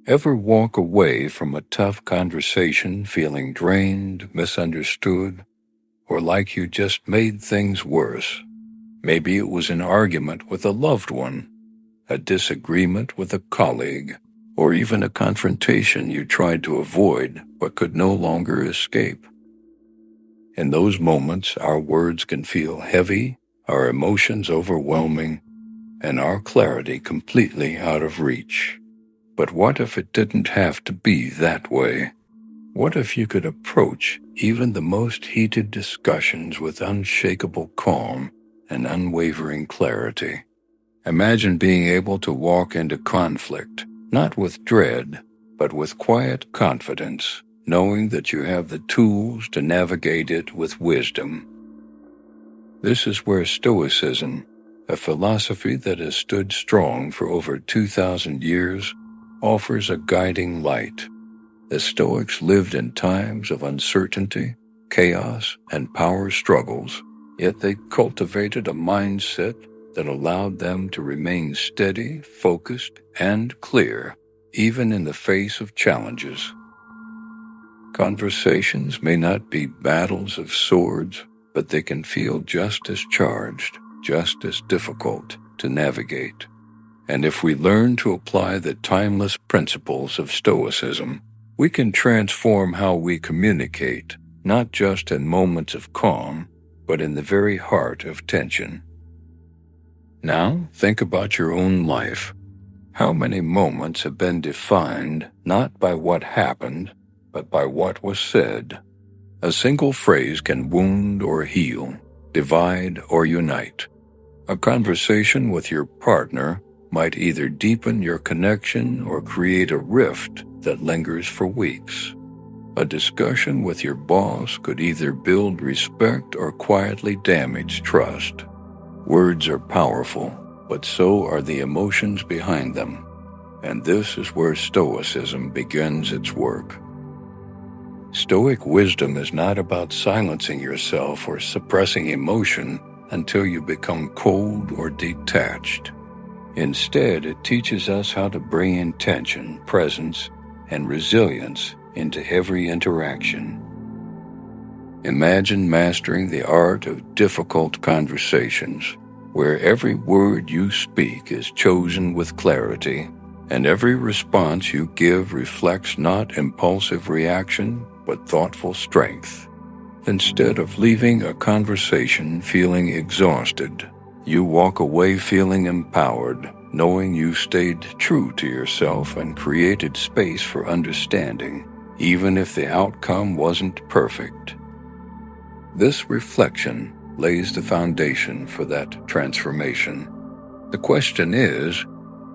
Ever walk away from a tough conversation feeling drained, misunderstood, or like you just made things worse? Maybe it was an argument with a loved one, a disagreement with a colleague, or even a confrontation you tried to avoid but could no longer escape. In those moments, our words can feel heavy, our emotions overwhelming, and our clarity completely out of reach. But what if it didn't have to be that way? What if you could approach even the most heated discussions with unshakable calm and unwavering clarity? Imagine being able to walk into conflict, not with dread, but with quiet confidence, knowing that you have the tools to navigate it with wisdom. This is where Stoicism, a philosophy that has stood strong for over 2,000 years, offers a guiding light. The Stoics lived in times of uncertainty, chaos, and power struggles, yet they cultivated a mindset that allowed them to remain steady, focused, and clear, even in the face of challenges. Conversations may not be battles of swords, but they can feel just as charged, just as difficult to navigate. And if we learn to apply the timeless principles of Stoicism, we can transform how we communicate, not just in moments of calm, but in the very heart of tension. Now, think about your own life. How many moments have been defined not by what happened, but by what was said? A single phrase can wound or heal, divide or unite. A conversation with your partner might either deepen your connection or create a rift that lingers for weeks. A discussion with your boss could either build respect or quietly damage trust. Words are powerful, but so are the emotions behind them. And this is where Stoicism begins its work. Stoic wisdom is not about silencing yourself or suppressing emotion until you become cold or detached. Instead, it teaches us how to bring intention, presence, and resilience into every interaction. Imagine mastering the art of difficult conversations, where every word you speak is chosen with clarity, and every response you give reflects not impulsive reaction, but thoughtful strength. Instead of leaving a conversation feeling exhausted, you walk away feeling empowered, knowing you stayed true to yourself and created space for understanding, even if the outcome wasn't perfect. This reflection lays the foundation for that transformation. The question is,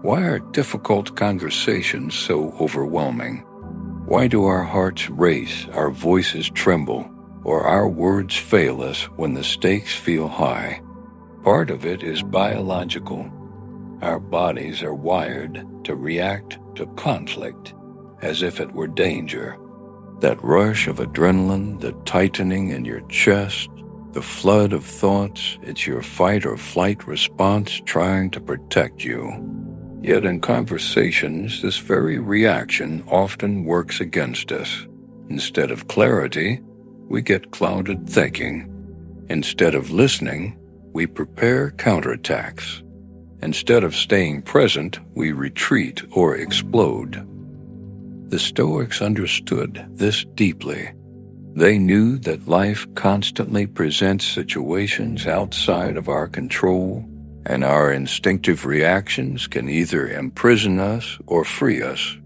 why are difficult conversations so overwhelming? Why do our hearts race, our voices tremble, or our words fail us when the stakes feel high? Part of it is biological. Our bodies are wired to react to conflict as if it were danger. That rush of adrenaline, the tightening in your chest, the flood of thoughts, it's your fight or flight response trying to protect you. Yet in conversations, this very reaction often works against us. Instead of clarity, we get clouded thinking. Instead of listening, we prepare counterattacks. Instead of staying present, we retreat or explode. The Stoics understood this deeply. They knew that life constantly presents situations outside of our control, and our instinctive reactions can either imprison us or free us.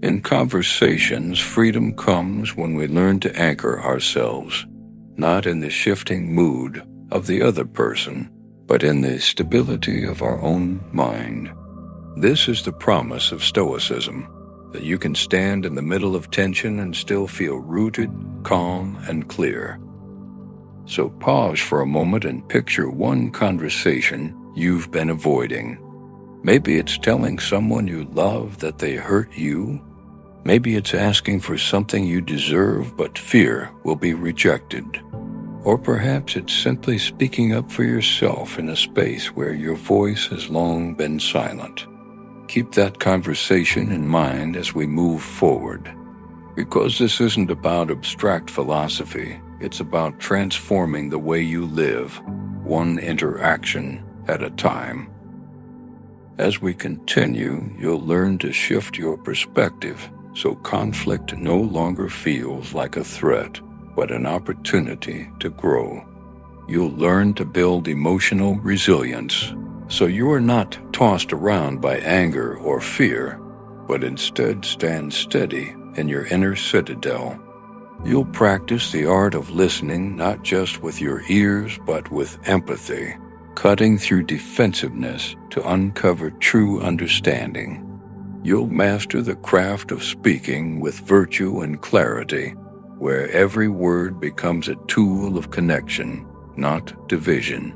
In conversations, freedom comes when we learn to anchor ourselves, not in the shifting mood of the other person, but in the stability of our own mind. This is the promise of Stoicism, that you can stand in the middle of tension and still feel rooted, calm, and clear. So pause for a moment and picture one conversation you've been avoiding. Maybe it's telling someone you love that they hurt you. Maybe it's asking for something you deserve but fear will be rejected. Or perhaps it's simply speaking up for yourself in a space where your voice has long been silent. Keep that conversation in mind as we move forward, because this isn't about abstract philosophy. It's about transforming the way you live, one interaction at a time. As we continue, you'll learn to shift your perspective so conflict no longer feels like a threat, but an opportunity to grow. You'll learn to build emotional resilience, so you are not tossed around by anger or fear, but instead stand steady in your inner citadel. You'll practice the art of listening not just with your ears, but with empathy, cutting through defensiveness to uncover true understanding. You'll master the craft of speaking with virtue and clarity, where every word becomes a tool of connection, not division.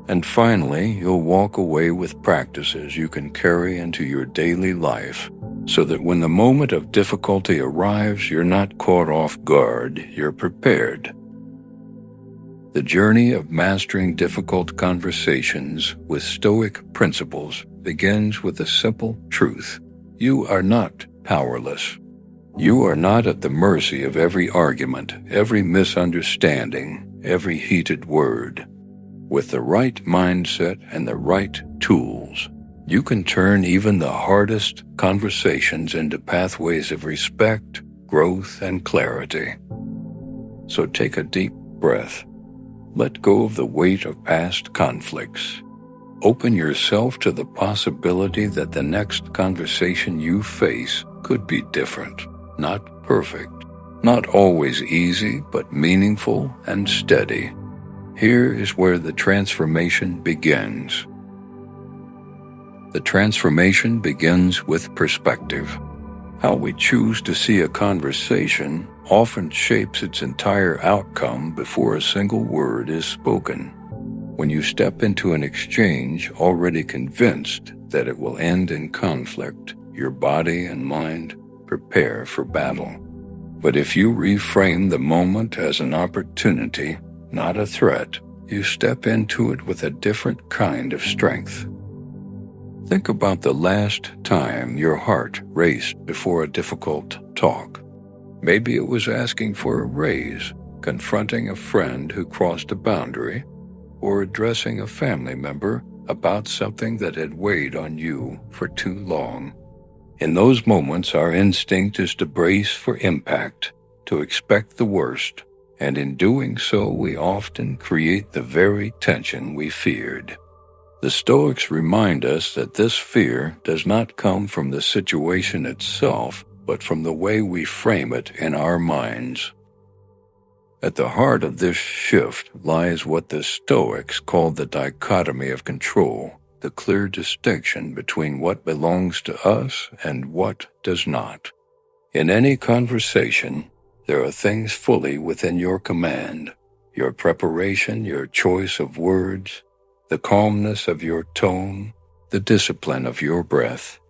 And finally, you'll walk away with practices you can carry into your daily life, so that when the moment of difficulty arrives, you're not caught off guard, you're prepared. The journey of mastering difficult conversations with Stoic principles begins with a simple truth. You are not powerless. You are not at the mercy of every argument, every misunderstanding, every heated word. With the right mindset and the right tools, you can turn even the hardest conversations into pathways of respect, growth, and clarity. So take a deep breath. Let go of the weight of past conflicts. Open yourself to the possibility that the next conversation you face could be different, not perfect, not always easy, but meaningful and steady. Here is where the transformation begins. The transformation begins with perspective. How we choose to see a conversation often shapes its entire outcome before a single word is spoken. When you step into an exchange already convinced that it will end in conflict, your body and mind prepare for battle. But if you reframe the moment as an opportunity, not a threat, you step into it with a different kind of strength. Think about the last time your heart raced before a difficult talk. Maybe it was asking for a raise, confronting a friend who crossed a boundary, or addressing a family member about something that had weighed on you for too long. In those moments, our instinct is to brace for impact, to expect the worst, and in doing so, we often create the very tension we feared. The Stoics remind us that this fear does not come from the situation itself, but from the way we frame it in our minds. At the heart of this shift lies what the Stoics call the dichotomy of control, the clear distinction between what belongs to us and what does not. In any conversation, there are things fully within your command: your preparation, your choice of words, the calmness of your tone, the discipline of your breath.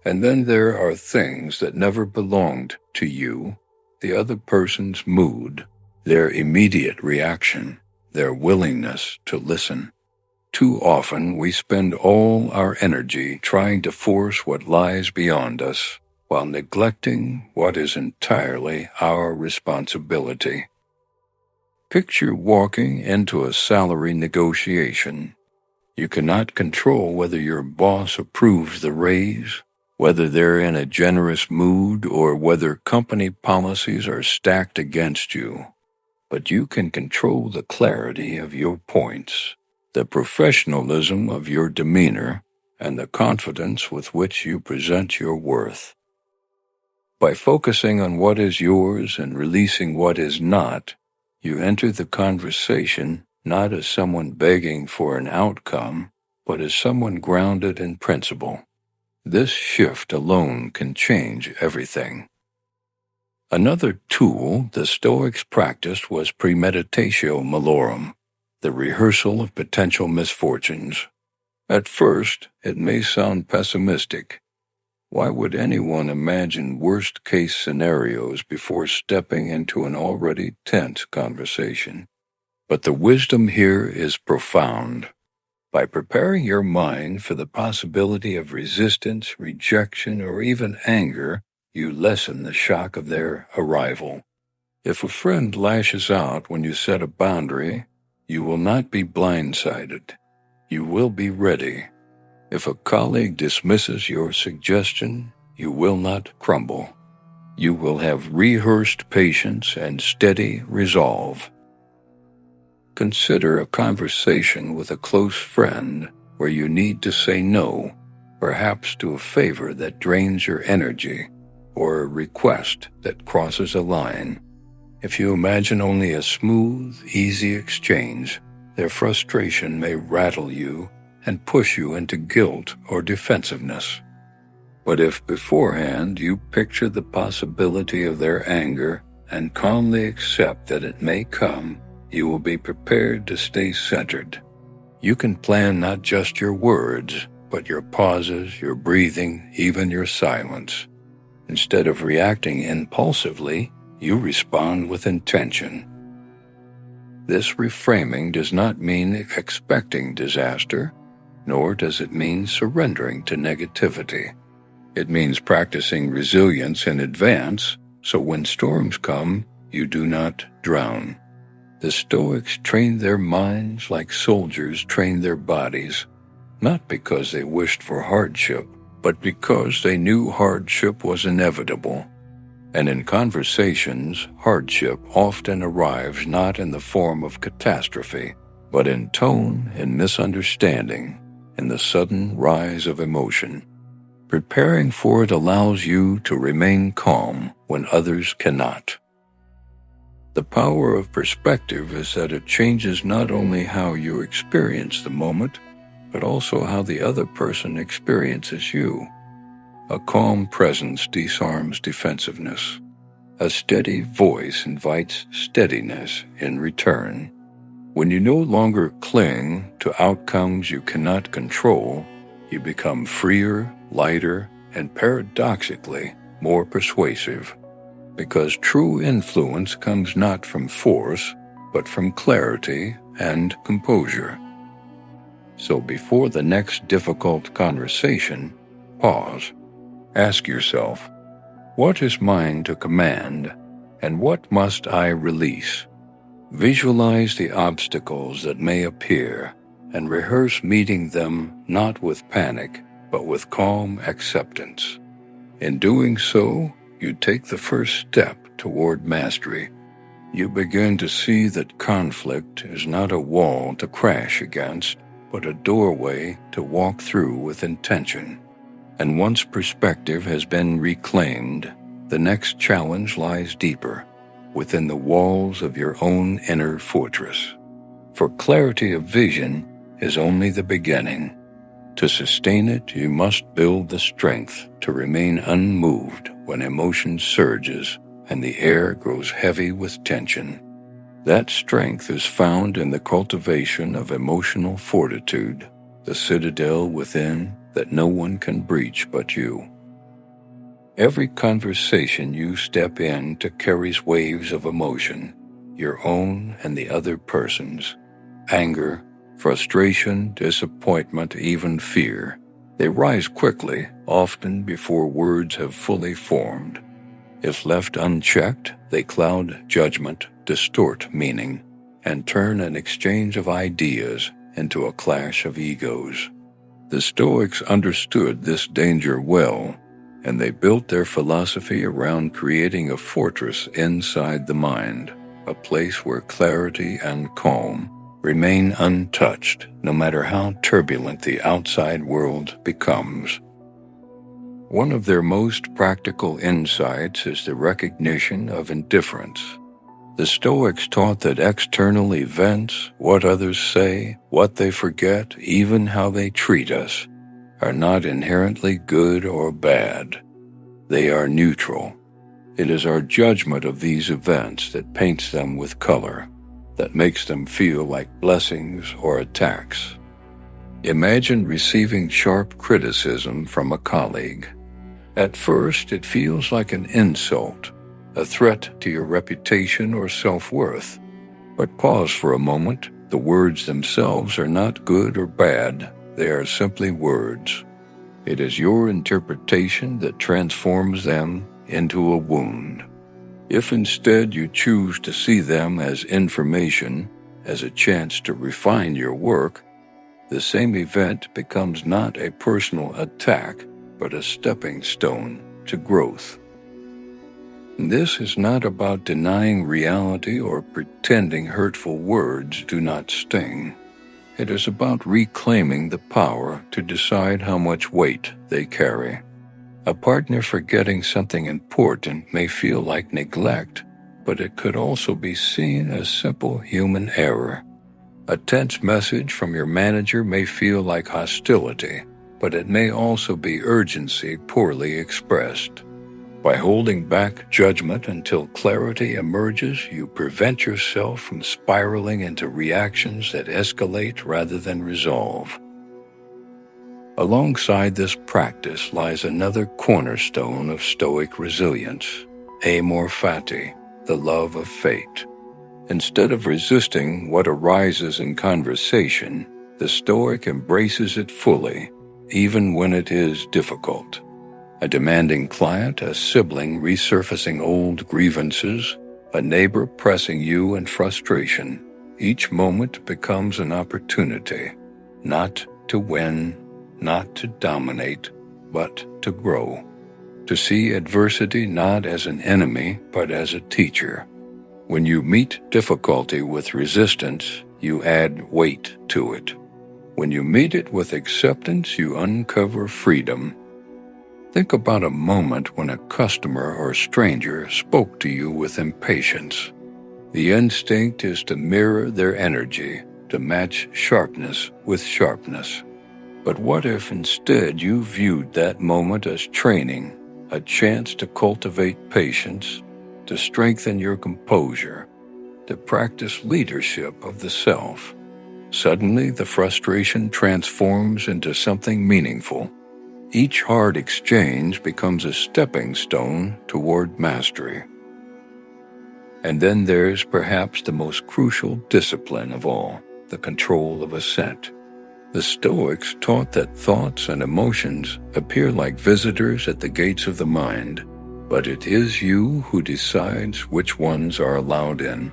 And then there are things that never belonged to you: the other person's mood, their immediate reaction, their willingness to listen. Too often we spend all our energy trying to force what lies beyond us, while neglecting what is entirely our responsibility. Picture walking into a salary negotiation. You cannot control whether your boss approves the raise, whether they're in a generous mood, or whether company policies are stacked against you. But you can control the clarity of your points, the professionalism of your demeanor, and the confidence with which you present your worth. By focusing on what is yours and releasing what is not, you enter the conversation not as someone begging for an outcome, but as someone grounded in principle. This shift alone can change everything. Another tool the Stoics practiced was Premeditatio Malorum, the rehearsal of potential misfortunes. At first, it may sound pessimistic. Why would anyone imagine worst-case scenarios before stepping into an already tense conversation? But the wisdom here is profound. By preparing your mind for the possibility of resistance, rejection, or even anger, you lessen the shock of their arrival. If a friend lashes out when you set a boundary, you will not be blindsided. You will be ready. If a colleague dismisses your suggestion, you will not crumble. You will have rehearsed patience and steady resolve. Consider a conversation with a close friend where you need to say no, perhaps to a favor that drains your energy, or a request that crosses a line. If you imagine only a smooth, easy exchange, their frustration may rattle you and push you into guilt or defensiveness. But if beforehand you picture the possibility of their anger and calmly accept that it may come, you will be prepared to stay centered. You can plan not just your words, but your pauses, your breathing, even your silence. Instead of reacting impulsively, you respond with intention. This reframing does not mean expecting disaster, nor does it mean surrendering to negativity. It means practicing resilience in advance, so when storms come, you do not drown. The Stoics trained their minds like soldiers trained their bodies, not because they wished for hardship, but because they knew hardship was inevitable. And in conversations, hardship often arrives not in the form of catastrophe, but in tone and misunderstanding, in the sudden rise of emotion. Preparing for it allows you to remain calm when others cannot. The power of perspective is that it changes not only how you experience the moment, but also how the other person experiences you. A calm presence disarms defensiveness. A steady voice invites steadiness in return. When you no longer cling to outcomes you cannot control, you become freer, lighter, and paradoxically more persuasive. Because true influence comes not from force, but from clarity and composure. So before the next difficult conversation, pause. Ask yourself, what is mine to command, and what must I release? Visualize the obstacles that may appear, and rehearse meeting them not with panic, but with calm acceptance. In doing so, you take the first step toward mastery. You begin to see that conflict is not a wall to crash against, but a doorway to walk through with intention. And once perspective has been reclaimed, the next challenge lies deeper, within the walls of your own inner fortress. For clarity of vision is only the beginning. To sustain it, you must build the strength to remain unmoved when emotion surges and the air grows heavy with tension. That strength is found in the cultivation of emotional fortitude, the citadel within that no one can breach but you. Every conversation you step into carries waves of emotion, your own and the other person's. Anger, frustration, disappointment, even fear. They rise quickly, often before words have fully formed. If left unchecked, they cloud judgment, distort meaning, and turn an exchange of ideas into a clash of egos. The Stoics understood this danger well, and they built their philosophy around creating a fortress inside the mind, a place where clarity and calm remain untouched no matter how turbulent the outside world becomes. One of their most practical insights is the recognition of indifference. The Stoics taught that external events, what others say, what they forget, even how they treat us, are not inherently good or bad. They are neutral. It is our judgment of these events that paints them with color, that makes them feel like blessings or attacks. Imagine receiving sharp criticism from a colleague. At first, it feels like an insult, a threat to your reputation or self-worth. But pause for a moment The words themselves are not good or bad, they are simply words. It is your interpretation that transforms them into a wound. If instead you choose to see them as information, as a chance to refine your work, the same event becomes not a personal attack, but a stepping stone to growth. This is not about denying reality or pretending hurtful words do not sting. It is about reclaiming the power to decide how much weight they carry. A partner forgetting something important may feel like neglect, but it could also be seen as simple human error. A tense message from your manager may feel like hostility, but it may also be urgency poorly expressed. By holding back judgment until clarity emerges, you prevent yourself from spiraling into reactions that escalate rather than resolve. Alongside this practice lies another cornerstone of Stoic resilience, Amor Fati, the love of fate. Instead of resisting what arises in conversation, the Stoic embraces it fully, even when it is difficult. A demanding client, a sibling resurfacing old grievances, a neighbor pressing you in frustration, each moment becomes an opportunity, not to win, not to dominate, but to grow. To see adversity not as an enemy, but as a teacher. When you meet difficulty with resistance, you add weight to it. When you meet it with acceptance, you uncover freedom. Think about a moment when a customer or stranger spoke to you with impatience. The instinct is to mirror their energy, to match sharpness with sharpness. But what if instead you viewed that moment as training, a chance to cultivate patience, to strengthen your composure, to practice leadership of the self? Suddenly, the frustration transforms into something meaningful. Each hard exchange becomes a stepping stone toward mastery. And then there's perhaps the most crucial discipline of all, the control of assent. The Stoics taught that thoughts and emotions appear like visitors at the gates of the mind, but it is you who decides which ones are allowed in.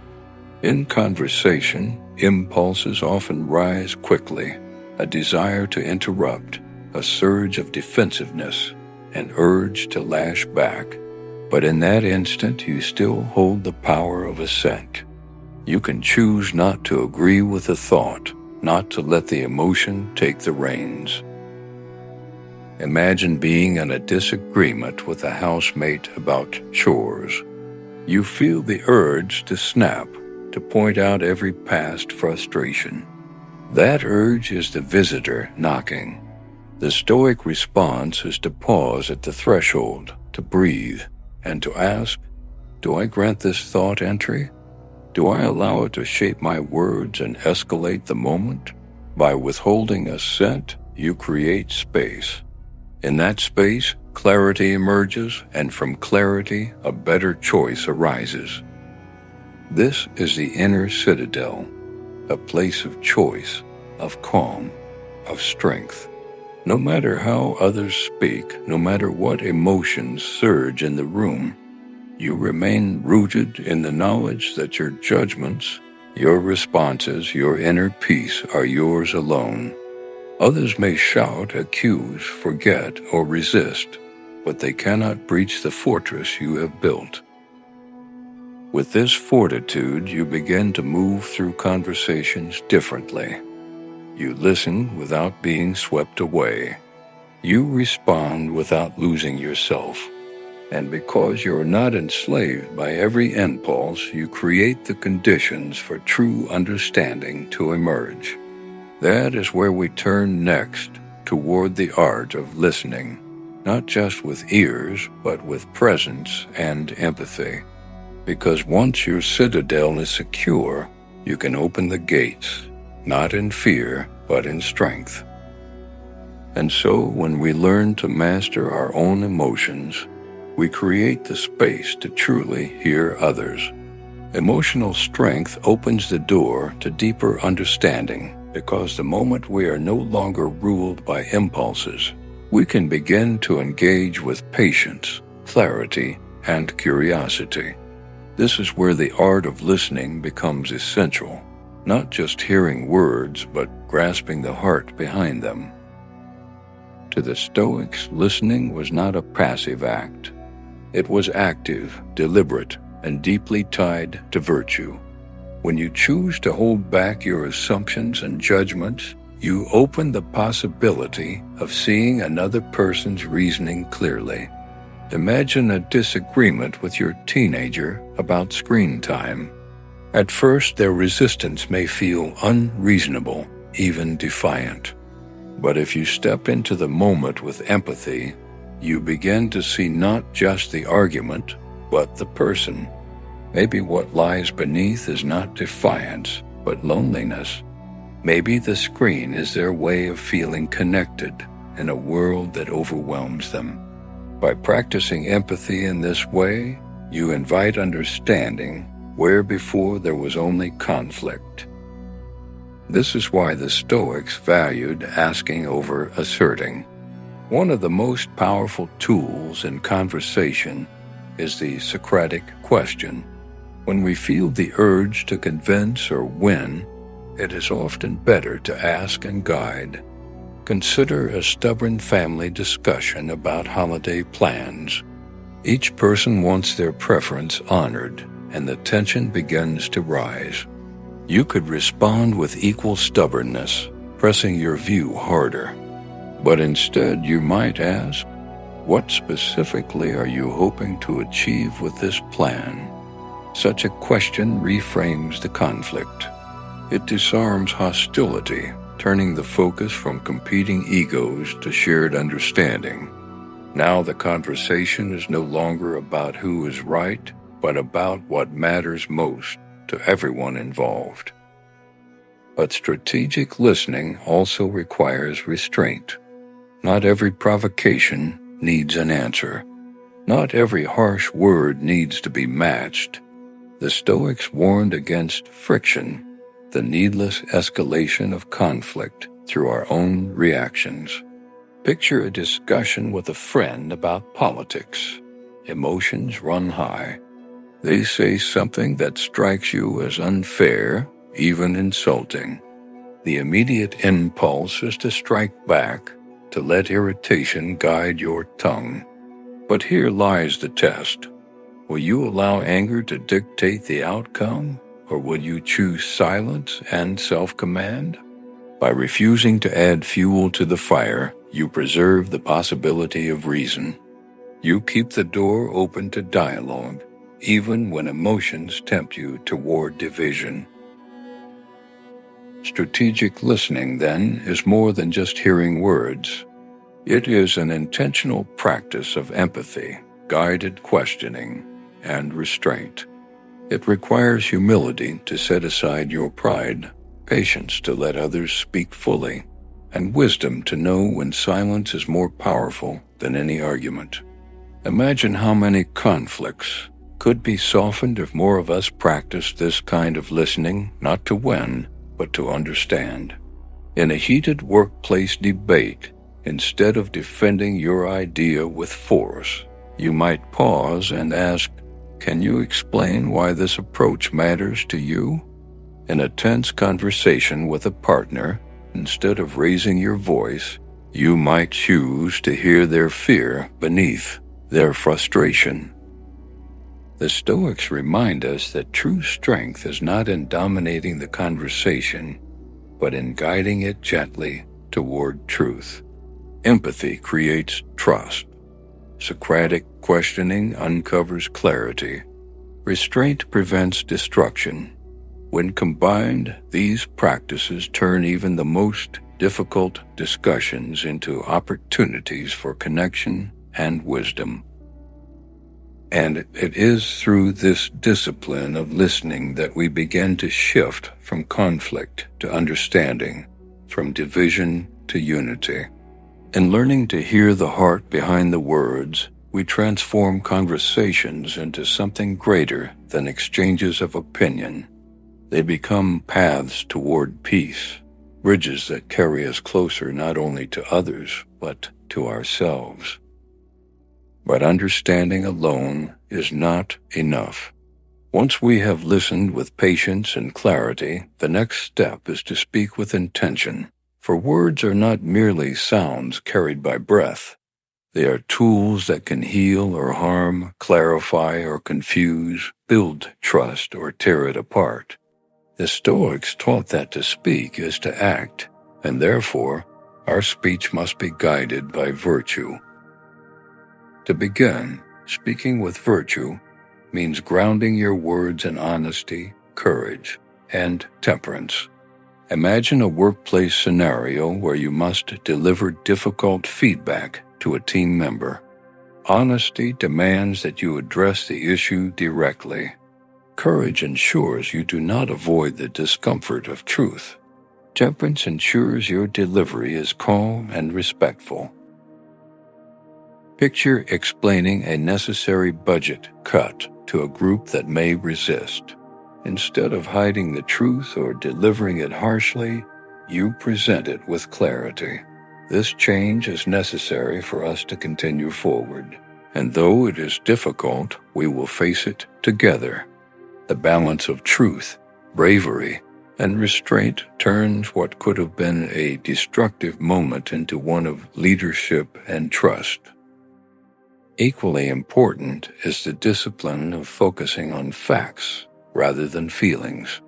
In conversation, impulses often rise quickly, a desire to interrupt, a surge of defensiveness, an urge to lash back. But in that instant, you still hold the power of assent. You can choose not to agree with the thought, not to let the emotion take the reins. Imagine being in a disagreement with a housemate about chores. You feel the urge to snap, to point out every past frustration. That urge is the visitor knocking. The Stoic response is to pause at the threshold, to breathe, and to ask, do I grant this thought entry? Do I allow it to shape my words and escalate the moment? By withholding assent, you create space. In that space, clarity emerges, and from clarity, a better choice arises. This is the inner citadel, a place of choice, of calm, of strength. No matter how others speak, no matter what emotions surge in the room, you remain rooted in the knowledge that your judgments, your responses, your inner peace are yours alone. Others may shout, accuse, forget, or resist, but they cannot breach the fortress you have built. With this fortitude, you begin to move through conversations differently. You listen without being swept away. You respond without losing yourself. And because you are not enslaved by every impulse, you create the conditions for true understanding to emerge. That is where we turn next, toward the art of listening, not just with ears, but with presence and empathy. Because once your citadel is secure, you can open the gates, not in fear, but in strength. And so, when we learn to master our own emotions, we create the space to truly hear others. Emotional strength opens the door to deeper understanding because the moment we are no longer ruled by impulses, we can begin to engage with patience, clarity, and curiosity. This is where the art of listening becomes essential, not just hearing words, but grasping the heart behind them. To the Stoics, listening was not a passive act. It was active, deliberate, and deeply tied to virtue. When you choose to hold back your assumptions and judgments, you open the possibility of seeing another person's reasoning clearly. Imagine a disagreement with your teenager about screen time. At first, their resistance may feel unreasonable, even defiant. But if you step into the moment with empathy, you begin to see not just the argument, but the person. Maybe what lies beneath is not defiance, but loneliness. Maybe the screen is their way of feeling connected in a world that overwhelms them. By practicing empathy in this way, you invite understanding where before there was only conflict. This is why the Stoics valued asking over asserting. One of the most powerful tools in conversation is the Socratic question. When we feel the urge to convince or win, it is often better to ask and guide. Consider a stubborn family discussion about holiday plans. Each person wants their preference honored, and the tension begins to rise. You could respond with equal stubbornness, pressing your view harder. But instead, you might ask, what specifically are you hoping to achieve with this plan? Such a question reframes the conflict. It disarms hostility, turning the focus from competing egos to shared understanding. Now the conversation is no longer about who is right, but about what matters most to everyone involved. But strategic listening also requires restraint. Not every provocation needs an answer. Not every harsh word needs to be matched. The Stoics warned against friction, the needless escalation of conflict through our own reactions. Picture a discussion with a friend about politics. Emotions run high. They say something that strikes you as unfair, even insulting. The immediate impulse is to strike back, to let irritation guide your tongue. But here lies the test. Will you allow anger to dictate the outcome, or will you choose silence and self-command? By refusing to add fuel to the fire, you preserve the possibility of reason. You keep the door open to dialogue, even when emotions tempt you toward division. Strategic listening, then, is more than just hearing words. It is an intentional practice of empathy, guided questioning, and restraint. It requires humility to set aside your pride, patience to let others speak fully, and wisdom to know when silence is more powerful than any argument. Imagine how many conflicts could be softened if more of us practiced this kind of listening, not to win, but to understand. In a heated workplace debate, instead of defending your idea with force, you might pause and ask, "Can you explain why this approach matters to you?" In a tense conversation with a partner, instead of raising your voice, you might choose to hear their fear beneath their frustration. The Stoics remind us that true strength is not in dominating the conversation, but in guiding it gently toward truth. Empathy creates trust. Socratic questioning uncovers clarity. Restraint prevents destruction. When combined, these practices turn even the most difficult discussions into opportunities for connection and wisdom. And it is through this discipline of listening that we begin to shift from conflict to understanding, from division to unity. In learning to hear the heart behind the words, we transform conversations into something greater than than exchanges of opinion. They become paths toward peace, bridges that carry us closer not only to others, but to ourselves. But understanding alone is not enough. Once we have listened with patience and clarity, the next step is to speak with intention, for words are not merely sounds carried by breath. They are tools that can heal or harm, clarify or confuse, build trust or tear it apart. The Stoics taught that to speak is to act, and therefore, our speech must be guided by virtue. To begin, speaking with virtue means grounding your words in honesty, courage, and temperance. Imagine a workplace scenario where you must deliver difficult feedback to a team member. Honesty demands that you address the issue directly. Courage ensures you do not avoid the discomfort of truth. Temperance ensures your delivery is calm and respectful. Picture explaining a necessary budget cut to a group that may resist. Instead of hiding the truth or delivering it harshly, you present it with clarity. This change is necessary for us to continue forward, and though it is difficult, we will face it together. The balance of truth, bravery, and restraint turns what could have been a destructive moment into one of leadership and trust. Equally important is the discipline of focusing on facts rather than feelings.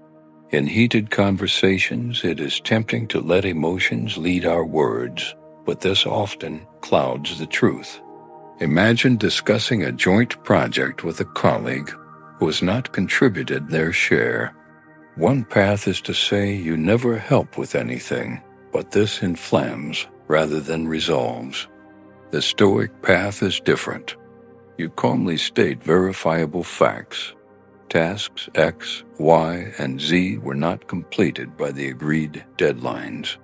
In heated conversations, it is tempting to let emotions lead our words, but this often clouds the truth. Imagine discussing a joint project with a colleague who has not contributed their share. One path is to say you never help with anything, but this inflames rather than resolves. The Stoic path is different. You calmly state verifiable facts. Tasks X, Y, and Z were not completed by the agreed deadlines.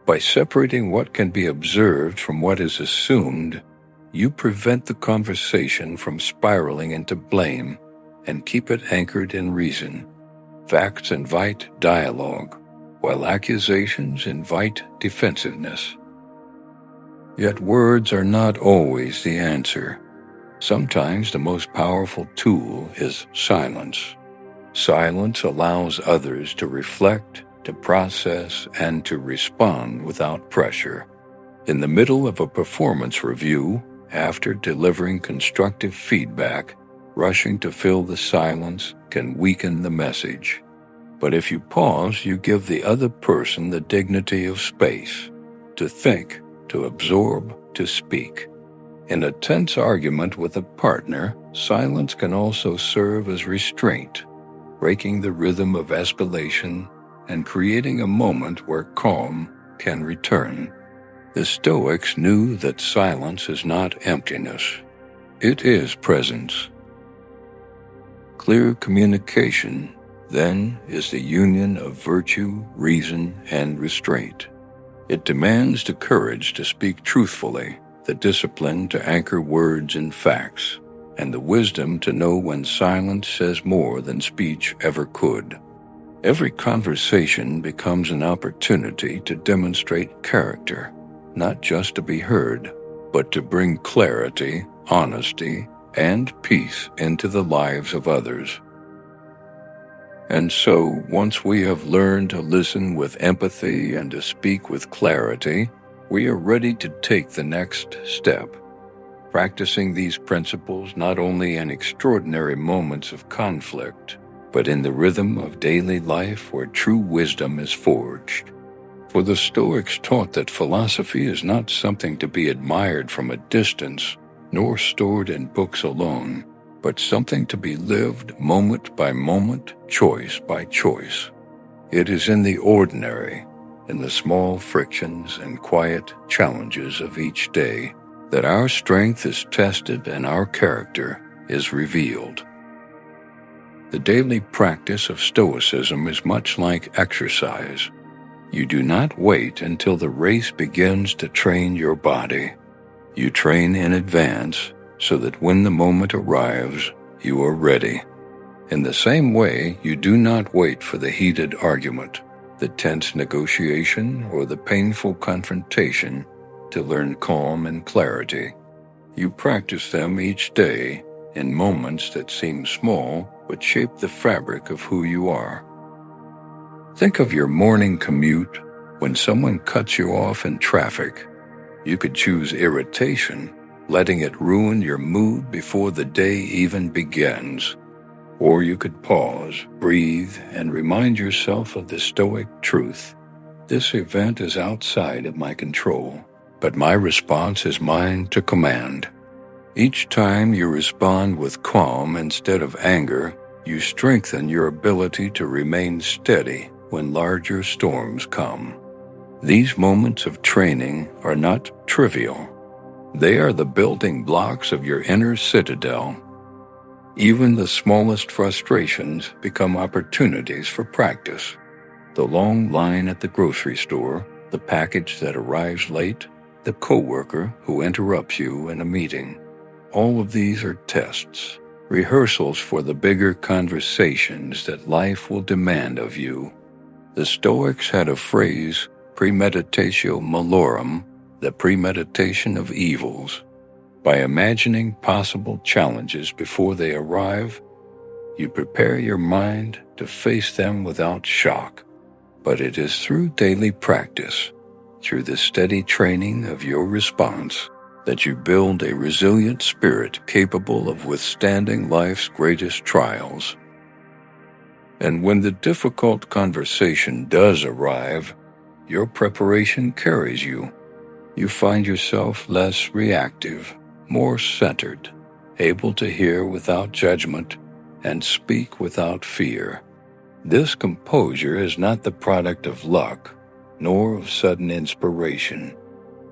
By separating what can be observed from what is assumed, you prevent the conversation from spiraling into blame and keep it anchored in reason. Facts invite dialogue, while accusations invite defensiveness. Yet words are not always the answer. Sometimes the most powerful tool is silence. Silence allows others to reflect, to process, and to respond without pressure. In the middle of a performance review, after delivering constructive feedback, rushing to fill the silence can weaken the message. But if you pause, you give the other person the dignity of space, to think, to absorb, to speak. In a tense argument with a partner, silence can also serve as restraint, breaking the rhythm of escalation and creating a moment where calm can return. The Stoics knew that silence is not emptiness. It is presence. Clear communication, then, is the union of virtue, reason, and restraint. It demands the courage to speak truthfully, the discipline to anchor words in facts, and the wisdom to know when silence says more than speech ever could. Every conversation becomes an opportunity to demonstrate character, not just to be heard, but to bring clarity, honesty, and peace into the lives of others. And so, once we have learned to listen with empathy and to speak with clarity, we are ready to take the next step, practicing these principles not only in extraordinary moments of conflict, but in the rhythm of daily life where true wisdom is forged. For the Stoics taught that philosophy is not something to be admired from a distance, nor stored in books alone, but something to be lived moment by moment, choice by choice. It is in the ordinary, in the small frictions and quiet challenges of each day, that our strength is tested and our character is revealed. The daily practice of Stoicism is much like exercise. You do not wait until the race begins to train your body. You train in advance so that when the moment arrives, you are ready. In the same way, you do not wait for the heated argument, the tense negotiation, or the painful confrontation to learn calm and clarity. You practice them each day in moments that seem small but shape the fabric of who you are. Think of your morning commute when someone cuts you off in traffic. You could choose irritation, letting it ruin your mood before the day even begins. Or you could pause, breathe, and remind yourself of the Stoic truth. This event is outside of my control, but my response is mine to command. Each time you respond with calm instead of anger, you strengthen your ability to remain steady when larger storms come. These moments of training are not trivial. They are the building blocks of your inner citadel. Even the smallest frustrations become opportunities for practice. The long line at the grocery store, the package that arrives late, the coworker who interrupts you in a meeting. All of these are tests, rehearsals for the bigger conversations that life will demand of you. The Stoics had a phrase, Premeditatio Malorum, the premeditation of evils. By imagining possible challenges before they arrive, you prepare your mind to face them without shock. But it is through daily practice, through the steady training of your response, that you build a resilient spirit capable of withstanding life's greatest trials. And when the difficult conversation does arrive, your preparation carries you. You find yourself less reactive, more centered, able to hear without judgment and speak without fear. This composure is not the product of luck, nor of sudden inspiration,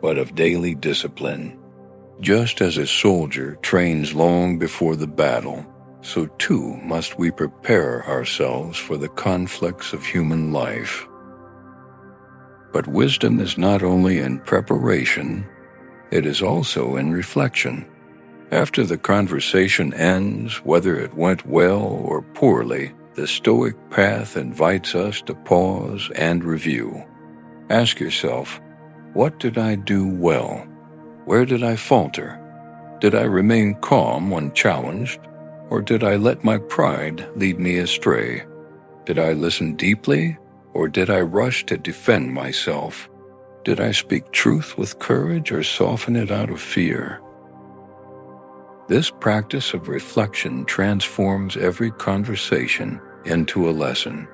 but of daily discipline. Just as a soldier trains long before the battle, so too must we prepare ourselves for the conflicts of human life. But wisdom is not only in preparation, it is also in reflection. After the conversation ends, whether it went well or poorly, the Stoic path invites us to pause and review. Ask yourself, what did I do well? Where did I falter? Did I remain calm when challenged, or did I let my pride lead me astray? Did I listen deeply, or did I rush to defend myself? Did I speak truth with courage or soften it out of fear? This practice of reflection transforms every conversation into a lesson.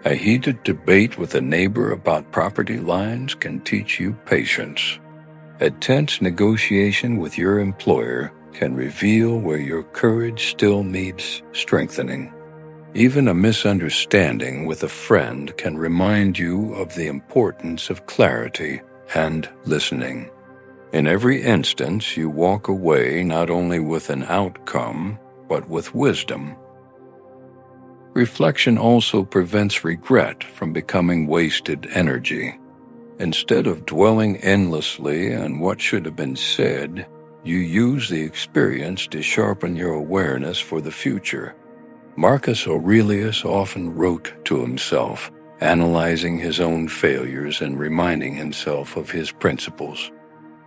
A heated debate with a neighbor about property lines can teach you patience. A tense negotiation with your employer can reveal where your courage still needs strengthening. Even a misunderstanding with a friend can remind you of the importance of clarity and listening. In every instance, you walk away not only with an outcome, but with wisdom. Reflection also prevents regret from becoming wasted energy. Instead of dwelling endlessly on what should have been said, you use the experience to sharpen your awareness for the future. Marcus Aurelius often wrote to himself, analyzing his own failures and reminding himself of his principles.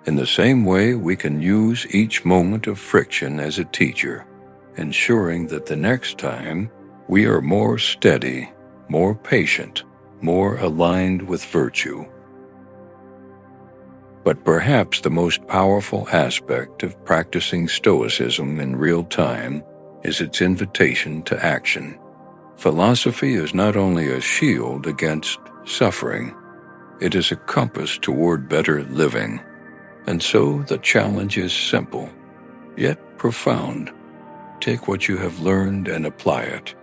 In the same way, we can use each moment of friction as a teacher, ensuring that the next time we are more steady, more patient, more aligned with virtue. But perhaps the most powerful aspect of practicing Stoicism in real time is its invitation to action. Philosophy is not only a shield against suffering, it is a compass toward better living. And so the challenge is simple, yet profound. Take what you have learned and apply it.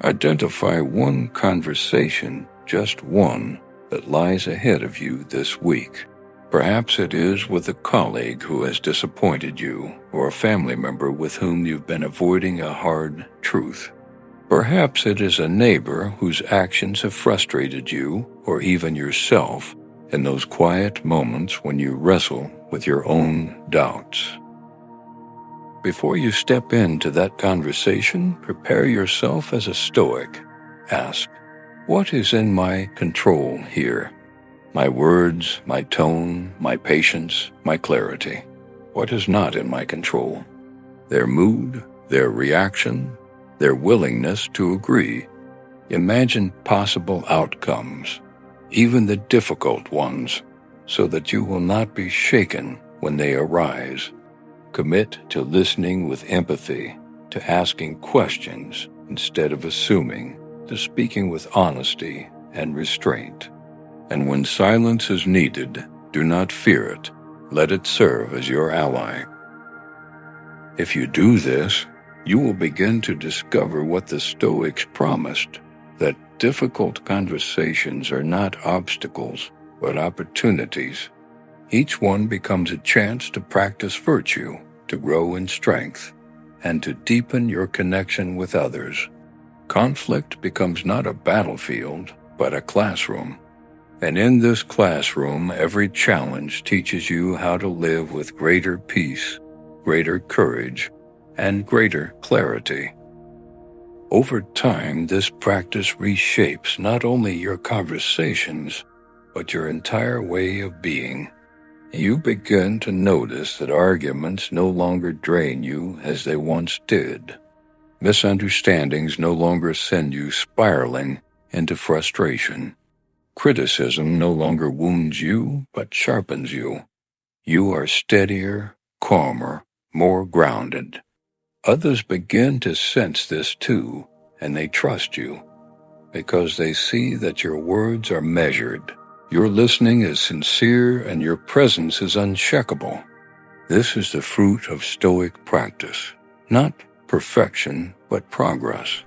Identify one conversation, just one, that lies ahead of you this week. Perhaps it is with a colleague who has disappointed you, or a family member with whom you've been avoiding a hard truth. Perhaps it is a neighbor whose actions have frustrated you, or even yourself, in those quiet moments when you wrestle with your own doubts. Before you step into that conversation, prepare yourself as a Stoic. Ask, what is in my control here? My words, my tone, my patience, my clarity. What is not in my control? Their mood, their reaction, their willingness to agree. Imagine possible outcomes, even the difficult ones, so that you will not be shaken when they arise. Commit to listening with empathy, to asking questions instead of assuming, to speaking with honesty and restraint. And when silence is needed, do not fear it. Let it serve as your ally. If you do this, you will begin to discover what the Stoics promised, that difficult conversations are not obstacles, but opportunities. Each one becomes a chance to practice virtue, to grow in strength, and to deepen your connection with others. Conflict becomes not a battlefield, but a classroom. And in this classroom, every challenge teaches you how to live with greater peace, greater courage, and greater clarity. Over time, this practice reshapes not only your conversations, but your entire way of being. You begin to notice that arguments no longer drain you as they once did. Misunderstandings no longer send you spiraling into frustration. Criticism no longer wounds you, but sharpens you. You are steadier, calmer, more grounded. Others begin to sense this too, and they trust you, because they see that your words are measured. Your listening is sincere and your presence is unshakable. This is the fruit of Stoic practice, not perfection, but progress.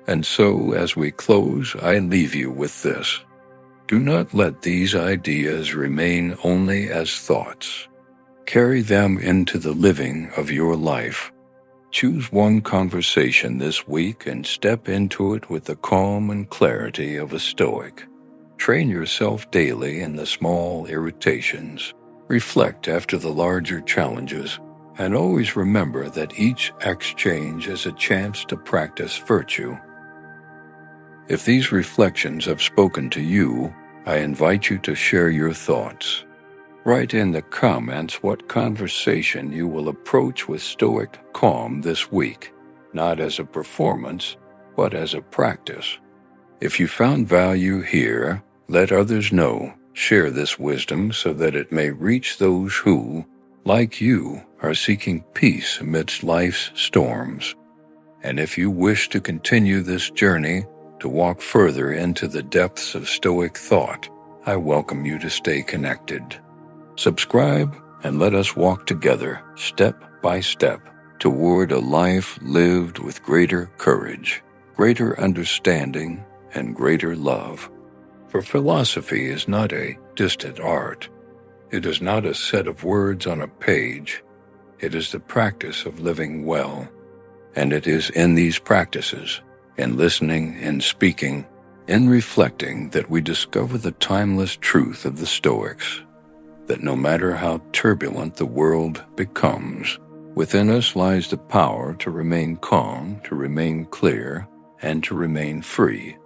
And so, as we close, I leave you with this. Do not let these ideas remain only as thoughts. Carry them into the living of your life. Choose one conversation this week and step into it with the calm and clarity of a Stoic. Train yourself daily in the small irritations. Reflect after the larger challenges, and always remember that each exchange is a chance to practice virtue. If these reflections have spoken to you, I invite you to share your thoughts. Write in the comments what conversation you will approach with Stoic calm this week, not as a performance, but as a practice. If you found value here, let others know. Share this wisdom so that it may reach those who, like you, are seeking peace amidst life's storms. And if you wish to continue this journey, to walk further into the depths of Stoic thought, I welcome you to stay connected. Subscribe and let us walk together, step by step, toward a life lived with greater courage, greater understanding, and greater love. For philosophy is not a distant art. It is not a set of words on a page. It is the practice of living well. And it is in these practices, in listening and speaking, in reflecting, that we discover the timeless truth of the Stoics, that no matter how turbulent the world becomes, within us lies the power to remain calm, to remain clear, and to remain free.